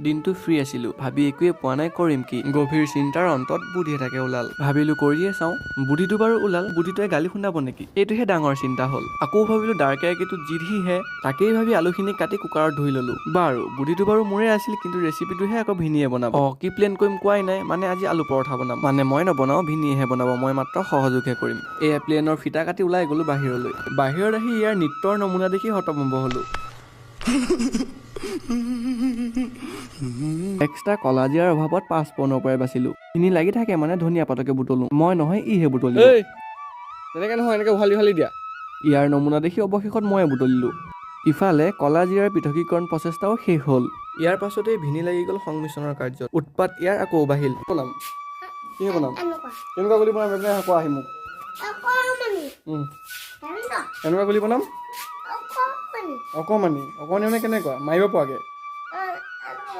দিনটো ফ্ৰী আছিলো, ভাবি একোৱে পোৱা নাই কৰিম কি। গভীৰ চিন্তাৰ অন্তত বুদ্ধি এটাকে ওলাল, ভাবিলো কৰিয়ে চাওঁ। বুদ্ধিটো বাৰু ওলাল, বুদ্ধিটোৱে গালি শুনাব নেকি, এইটোহে ডাঙৰ চিন্তা হ'ল। আকৌ ভাবিলো ডাৰ কেৰাকীটো জিদহিহে, তাকেই ভাবি আলুখিনি কাটি কুকাৰত ধুই ললো। বাৰু বুদ্ধিটো বাৰু মোৰে আছিল, কিন্তু ৰেচিপিটোহে আকৌ ভিনিয়ে বনাব। কি প্লেন কৰিম কোৱাই নাই, মানে আজি আলু পৰঠা বনাম, মানে মই নবনাও ভিনিয়েহে বনাব, মই মাত্ৰ সহযোগহে কৰিম। এয়া প্লেনৰ ফিতা কাটি ওলাই গলো বাহিৰলৈ। বাহিৰত আহি ইয়াৰ নৃত্যৰ নমুনা দেখি হতভম্ব হলো। এক্সট্ৰা কলা দিয়াৰ অভাৱত ৫ পৰাই বাচিলো। খিনি লাগি থাকে মানে ধনিয়া পাতকে বুটলো, মই নহয় ইহে বুটলি। তেনেকে নহয়, এনেকে উহালি দিয়া। ইয়াৰ নমুনা দেখি অৱশেষত ময়ে বুটলিলো। ইফালে কলা জিৰাৰ পৃথকীকৰণ প্ৰচেষ্টাও শেষ হ'ল। ইয়াৰ পাছতেই ভিনি লাগি গ'ল সংমিশ্ৰণৰ কাৰ্যত। উৎপাত ইয়াৰ আকৌ বাঢ়িল। বনাম কি বনাম কেনেকুৱা গুলি বনাম এইবিলাক কোৱা আহি মোক এনেকুৱা গুলি বনাম অকণমানি মানে কেনেকুৱা মাৰিব পৰাকে